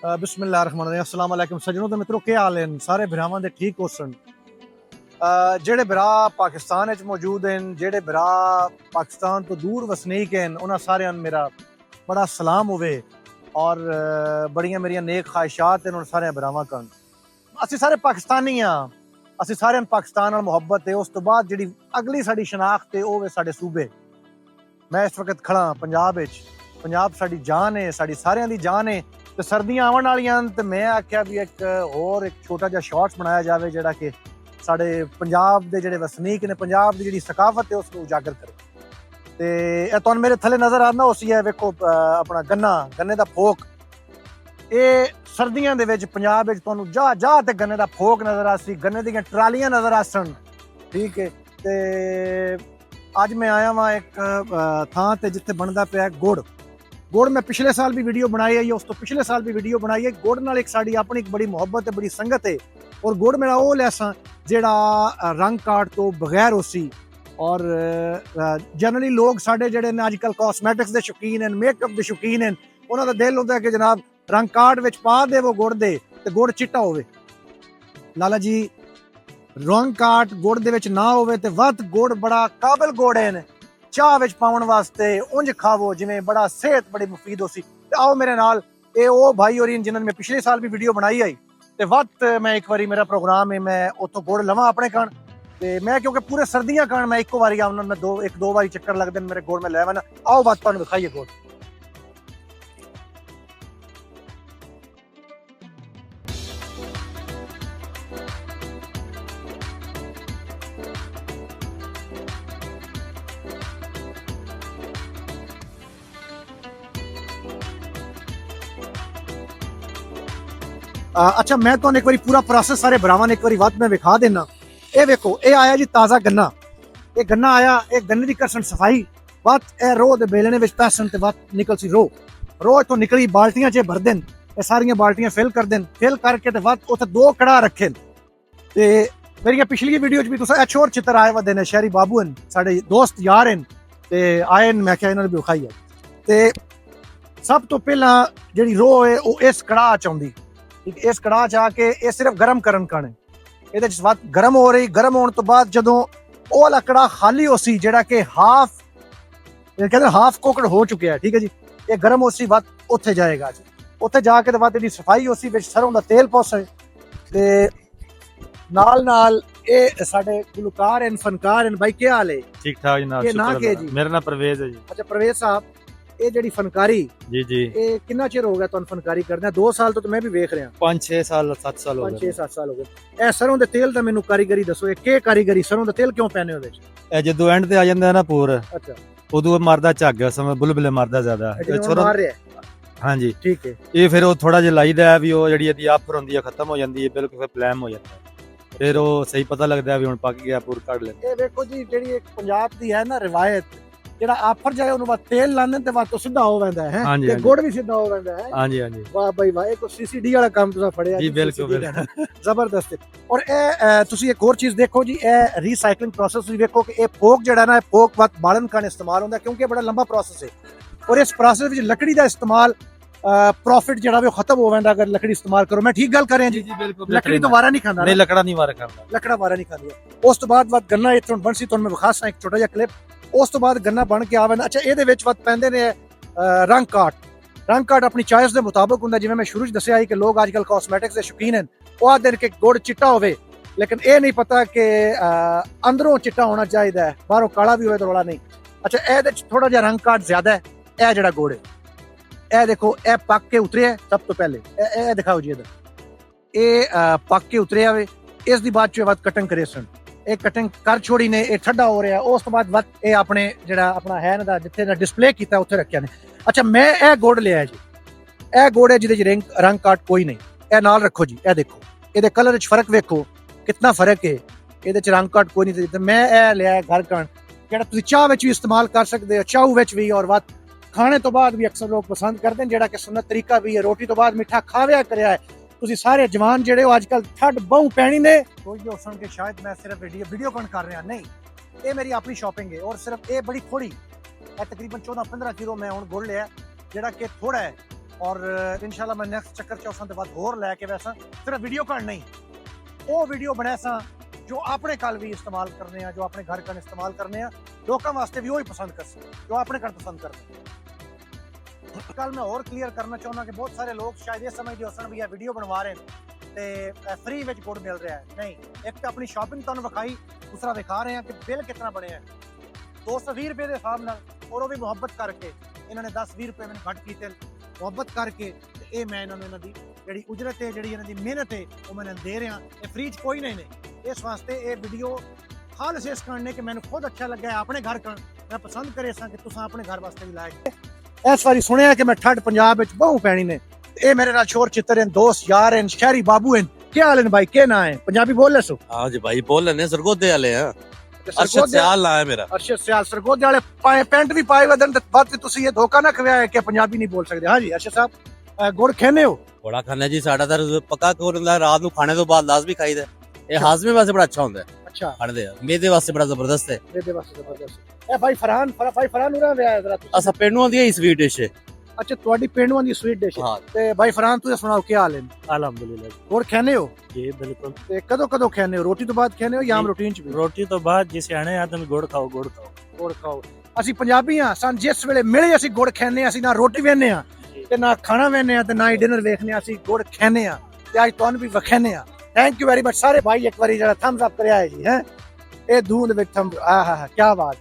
बिस्मिल्लाहिर्रहमानिर्रहीम अस्सलाम वालेकुम सज्जनों ते मित्रों क्या हाल हैं सारे भरावां दे ठीक होसन। जेड़े भरा पाकिस्तान च मौजूद हैं, जेड़े भरा पाकिस्तान तो दूर वसनीक हैं, उन्हां सारियां मेरा बड़ा सलाम होवे और बड़ियां मेरियां नेक ख्वाहिशात हैं उन सारे भरावां कन। असीं सारे पाकिस्तानी हां, असीं सारे पाकिस्तान नाल मुहब्बत है। उस तो बाद जिहड़ी अगली साडी शनाख्त है ओह वे साडे सूबे। मैं इस वक्त खड़ा पंजाब विच। पंजाब साडी जान है, साडी सारियां दी जान है। ते सर्दियां आवन वालियां ते मैं आख्या भी एक छोटा जिहा शॉर्ट्स बनाया जावे जेह्ड़ा कि साढ़े पंजाब दे जेह्ड़े वसनीक ने, पंजाब दी जेह्ड़ी सकाफत है उसको उजागर करे। ते तुहानूं मेरे थल्ले नजर आंदा उसी है वेखो अपना गन्ने दा फोक। एह् सर्दियां दे विच पंजाब विच तुहानूं जा ते गन्ने दा फोक नजर आसी, गन्ने दियां ट्रालियां नजर आसन। ठीक है, ते अज मैं आया वां एक थां ते जित्थे बनदा पिया गुड़। गुड़ मैं पिछले साल भी वीडियो बनाई है, उस तो पिछले साल भी वीडियो बनाई है। गुड़ नाल एक साड़ी अपनी एक बड़ी मुहब्बत है, बड़ी संगत है। और गुड़ मेरा वो लैसा जेड़ा रंग कार्ड तो बगैर उसी। और जनरली लोग साढ़े जेड़े ने अजकल कॉस्मैटिक्स के शौकीन हैं, मेकअप के शौकीन हैं, उन्होंने दिल होता है कि जनाब रंग कार्ड विच पा दे वो गुड़ दे ते गुड़ चिट्टा होवे। लाला जी रंग कार्ड गुड़ दे विच ना होवे ते वध गुड़ बड़ा काबिल गुड़ है चाह विच पाउण वास्ते, उंज खावो जिवें बड़ा सेहत बड़ी मुफीद होसी। ते आओ मेरे नाल ए ओ भाई होरी जिन्हां ने मैं पिछले साल भी वीडियो बनाई आई ते वक्त मैं एक बारी मेरा प्रोग्राम है मैं उत्थों गुड़ लवां अपने कण। ते मैं क्योंकि पूरे सर्दियां कण मैं इक्को बारी आउना, मैं दो बारी चक्कर लगदे मेरे गुड़ में लैवां। आओ बात तुहानूं दिखाइए गुड़। अच्छा मैं तो एक बारी पूरा प्रोसेस सारे भरावां ने एक बारी वध मैं विखा देना। ये वेखो ये आया जी ताज़ा गन्ना। ये गन्ना आया, ये गन्ने की करसन सफाई वध ए रोह दे बेलने विच पैसन ते वध निकल सी रोह इत्थों निकली बाल्टियां च भर देन। ये सारियां बाल्टियां फिल कर देन, फिल करके ते वध उत्थे 2 कड़ा रखे। ते मेरिया पिछली वीडियो च भी तुस अच्छे और चित्र आए वदे ने, शहरी बाबू हैं साडे दोस्त यार हैं ते आए मैं क्या इन्हां ने भी विखाई है। ते सब तो पहला जिहड़ी रोह है वो इस कड़ा च आउंदी। इस कड़ाह च आके ये सिर्फ गर्म करन करने ये गर्म हो रही। गर्म होने तो बाद जदों ओह वाला कड़ाह खाली होसी जेड़ा कि हाफ कुकड हो चुका है, ठीक है जी, ये गर्म होसी बाद उत्थे जाएगा जी। उत्थे जाके तो बाद इहदी सफाई होसी, विच सरों दा तेल पोसे ते नाल ये साडे गुलकार हैं, फनकार हैं। भाई क्या हाल है? ठीक ठाक जनाब, ये ना के जी? मेरा नाम परवेज है जी। अच्छा परवेज साहब, ये जेडी फनकारी जी जी ये कितना चिर हो गया तुहानू फनकारी करदे? 2 साल तो मैं भी वेख रहा। 5-6 साल 7 साल हो गए। 5-6-7 साल हो गए। ए सरों दे तेल दा मेनू कारीगरी दसो, ये कारीगरी सरों दा तेल क्यों पैने ओदे च? ए जदों एंड ते आ जांदा ना पूर, अच्छा उदों मारदा झग समय बुलबुले मारदा ज्यादा मार रहा है। हां जी ठीक है। ये फिर वो थोड़ा जिहा लाईदा है भी वो जेडी इहदी आफर होंदी है खत्म हो जांदी है, बिल्कुल फिर प्लान हो जाता है। फिर वो सही पता लगदा है भी हुण पक गया पूर कढ ले। ए देखो जी जेडी एक पंजाब दी है ना रिवायत, जेड़ा आफर जाए उन्हें बाद तेल लाने ते बाद तो सीधा हो वैंदा है ते गुड़ भी सीधा हो वैंदा है। हां जी वाह भाई वाह, एक सीसीडी वाला काम तुसा फड़िया जी। बिल्कुल जबरदस्त। और ए तुसी एक और चीज देखो जी, ए रीसाइकलिंग प्रोसेस भी देखो कि ए फोक जेड़ा ना फोक बाद बालन का इस्तेमाल होंदा क्योंकि बड़ा लंबा प्रोसेस है। और इस प्रोसेस विच लकड़ी दा इस्तेमाल प्रॉफिट जेड़ा वे खत्म हो वैंदा अगर लकड़ी इस्तेमाल करो। मैं ठीक गल कर रहा जी? जी बिल्कुल। लकड़ी तो वारा नहीं खांदा। नहीं लकड़ा नहीं वारा खांदा, लकड़ा वारा नहीं खांदी। उस तो बाद गन्ना इत्थों बनसी तुहानू मैं विखासा एक छोटा जिहा क्लिप। उस तो बाद गन्ना बन के आवे। अच्छा ये पैंदे ने रंग काट अपनी चॉइस के मुताबिक होंगे। जिवें मैं शुरू च दस्सिया कि लोग अजकल कॉस्मैटिक्स के शौकीन हैं, वो आखदे कि गुड़ चिट्टा होवे, लेकिन ये नहीं पता कि अंदरों चिट्टा होना चाहिए, बाहरों काला भी होवे तो रोड़ा नहीं। अच्छा ये थोड़ा जिहा रंग काट ज्यादा है। यह जेड़ा गुड़ है ए देखो ए पक के उतरे है। सब तो पहले ए दिखाओ जी, इधर ये पक के उतरे आवे। इस दी बाद चो कटिंग करे सन, एक कटिंग कर छोड़ी ने, ये ठंडा हो रहा है। उस तो बाद ये अपने जेड़ा अपना है ना जिथे ना डिस्प्ले किया उत्थे रखिया ने। अच्छा मैं ए गुड़ लिया जी, ए गुड़ है जिहदे रंग काट कोई नहीं। ए नाल रखो जी, ए देखो ये कलर च फर्क वेखो कितना फर्क है, ये रंग काट कोई नहीं। मैं ए लिया घर कण जेड़ा तुसीं चाह विच भी इस्तेमाल कर सकते हो, चाहू विच भी, और वध खाने तो बाद भी अक्सर लोग पसंद करते हैं, जेड़ा कि सुन्नत तरीका भी है। रोटी तो बाद मिठा खाविया करया है। तुसी सारे जवान जेड़े हो आजकल ठंड बहु पैनी ने कोई जो सुन के शायद मैं सिर्फ वीडियो कौन कर रहा नहीं, ये मेरी अपनी शॉपिंग है। और सिर्फ ये बड़ी थोड़ी तकरीबन 14-15 किलो मैं हुण गुड़ लिया जेड़ा कि थोड़ा है ਔਰ ਇਨਸ਼ਾਅੱਲਾ ਮੈਂ ਨੈਕਸਟ ਚੱਕਰ ਚ ਉਸਾਂ ਦੇ ਬਾਅਦ ਹੋਰ ਲੈ ਕੇ ਵੈਸਾ ਸਿਰਫ ਵੀਡੀਓ ਕਾਲ ਨਹੀਂ ਉਹ ਵੀਡੀਓ ਬਣਾਇਆ ਸਾਂ ਜੋ ਆਪਣੇ ਕੱਲ ਵੀ ਇਸਤੇਮਾਲ ਕਰਨੇ ਆ, ਜੋ ਆਪਣੇ ਘਰ ਕਨ ਇਸਤੇਮਾਲ ਕਰਨੇ ਆ, ਲੋਕਾਂ ਵਾਸਤੇ ਵੀ ਉਹ ਹੀ ਪਸੰਦ ਕਰ ਸਕਣ ਜੋ ਆਪਣੇ ਘਰ ਪਸੰਦ ਕਰਦੇ। ਕੱਲ ਮੈਂ ਹੋਰ ਕਲੀਅਰ ਕਰਨਾ ਚਾਹੁੰਦਾ ਕਿ ਬਹੁਤ ਸਾਰੇ ਲੋਕ ਸ਼ਾਇਦ ਇਹ ਸਮਝਦੇ ਹੋਣ ਵੀ ਇਹ ਵੀਡੀਓ ਬਣਵਾ ਰਹੇ ਨੇ ਤੇ ਫ੍ਰੀ ਵਿੱਚ ਗੁੜ ਮਿਲ ਰਿਹਾ ਹੈ। ਨਹੀਂ, ਇੱਕ ਤਾਂ ਆਪਣੀ ਸ਼ਾਪਿੰਗ ਤੁਹਾਨੂੰ ਵਿਖਾਈ, ਦੂਸਰਾ ਦਿਖਾ ਰਹੇ ਹਾਂ ਕਿ ਬਿੱਲ ਕਿੰਨਾ ਬਣਿਆ ਹੈ 220 ਰੁਪਏ ਦੇ ਹਿਸਾਬ ਨਾਲ, ਔਰ ਉਹ ਵੀ ਮੁਹੱਬਤ ਕਰਕੇ। ਇਹਨਾਂ ਨੇ 10-20 ਰੁਪਏ ਮੈਨੂੰ ਘੱਟ ਕੀਤੇ ਮੁਹੱਬਤ ਕਰਕੇ, ਤੇ ਇਹ ਮੈਂ ਇਹਨਾਂ ਨੂੰ ਇਹਨਾਂ ਦੀ ਜਿਹੜੀ ਉਜਰਤ ਹੈ, ਜਿਹੜੀ ਇਹਨਾਂ ਦੀ ਮਿਹਨਤ ਹੈ, ਉਹ ਮੈਂ ਇਹਨਾਂ ਨੂੰ ਦੇ ਰਿਹਾ। ਇਹ ਫ੍ਰੀ 'ਚ ਕੋਈ ਨਹੀਂ ਨੇ। ਇਸ ਵਾਸਤੇ ਇਹ ਵੀਡੀਓ ਖਾਲਸ ਇਸ ਕਰਨੇ ਕਿ ਮੈਨੂੰ ਖੁਦ ਅੱਛਾ ਲੱਗਾ ਆਪਣੇ ਘਰ ਕਰਨ, ਮੈਂ ਪਸੰਦ ਕਰੇ ਸਾਂ ਕਿ ਤੁਸੀਂ ਆਪਣੇ ਘਰ ਵਾਸਤੇ ਵੀ ਲਾਇਕ। ਇਸ ਵਾਰੀ ਸੁਣਿਆ ਕਿ ਮੈਂ ਠੱਡ ਪੰਜਾਬ ਵਿੱਚ ਬਹੁ ਪੈਣੀ ਨੇ। ਇਹ ਮੇਰੇ ਨਾਲ ਸ਼ੋਰ ਚਿੱਤਰ ਹਨ, ਦੋਸਤ यार हैं, शहरी बाबू हैं। क्या हाल है भाई, क्या ना है? पंजाबी बोल ले सो? हाँ जी भाई बोल लेने सरगोदे वाले हैं। अरशद सियाल ना है मेरा। अरशद सियाल सरगोदे वाले पैंट भी पाए वदन बात तुसी ये धोखा ना खवाया है कि पंजाबी नहीं बोल सकते। हाँ जी अरशद साहब गुड़ खेने हो? बड़ा खाना जी साड़ा तर पक्का कोरला रात ਨੂੰ ਖਾਣੇ ਤੋਂ ਬਾਅਦ ਲਾਜ਼ਮੀ ਖਾਈਦਾ। ਇਹ ਹਾਜ਼ਮੇ ਵਾਸਤੇ ਬੜਾ ਅੱਛਾ ਹੁੰਦਾ ਹੈ। अच्छा ਖਾਣੇ ਦੇ ਮੇਦੇ ਵਾਸਤੇ ਬੜਾ ਜ਼ਬਰਦਸਤ ਹੈ। मेरे वास्ते जबरदस्त। ए भाई फरहान उरा वे जरा ਅਸਾਂ ਪਿੰਡੋਂ ਦੀ ਸਵੀਟ ਡਿਸ਼ ਹੈ। अच्छा ਤੁਹਾਡੀ ਪਿੰਡੋਂ ਦੀ ਸਵੀਟ ਡਿਸ਼ ਹਾਂ ਤੇ ਭਾਈ ਫਰਹਾਨ ਤੁਸੀਂ ਸੁਣਾਓ ਕੀ ਹਾਲ ਹੈ? अल्हम्दुलिल्लाह ਗੁੜ ਖਾਣੇ ਹੋ? जी बिल्कुल। ਤੇ ਕਦੋਂ ਖਾਣੇ ਹੋ? ਰੋਟੀ ਤੋਂ ਬਾਅਦ ਖਾਣੇ ਹੋ ਜਾਂ ਆਮ ਜੀ। ਰੂਟੀਨ ਚ ਵੀ? रोटी तो बाद जिस आने आदमी गुड़ खाओ गुड़ खाओ। ਗੁੜ ਖਾਓ। ਅਸੀਂ ਪੰਜਾਬੀ ਆ, ਸਾਨੂੰ ਜਿਸ ਵੇਲੇ ਮਿਲੇ ਅਸੀਂ ਗੁੜ ਖਾਣੇ ਆ। ਅਸੀਂ ਨਾ ਰੋਟੀ ਵੇਨੇ ਆ ਤੇ ਨਾ ਖਾਣਾ ਵੇਨੇ ਆ ਤੇ ਨਾ ਹੀ ਡਿਨਰ ਵੇਖਨੇ ਆ, ਅਸੀਂ ਗੁੜ ਖਾਣੇ ਆ ਤੇ ਅੱਜ ਤੁਹਾਨੂੰ ਵੀ ਵਖਾਣੇ ਆ। ਥੈਂਕ ਯੂ ਵੈਰੀ ਮਚ ਸਾਰੇ ਭਾਈ, ਇੱਕ ਵਾਰੀ ਜਿਹੜਾ ਥੰਬਸ ਅਪ ਕਰਿਆ ਹੈ ਜੀ। ਹੈ ਇਹ ਦੂਧ ਵਿੱਚ ਥੰਬ, ਆਹਾ ਕੀ ਬਾਤ।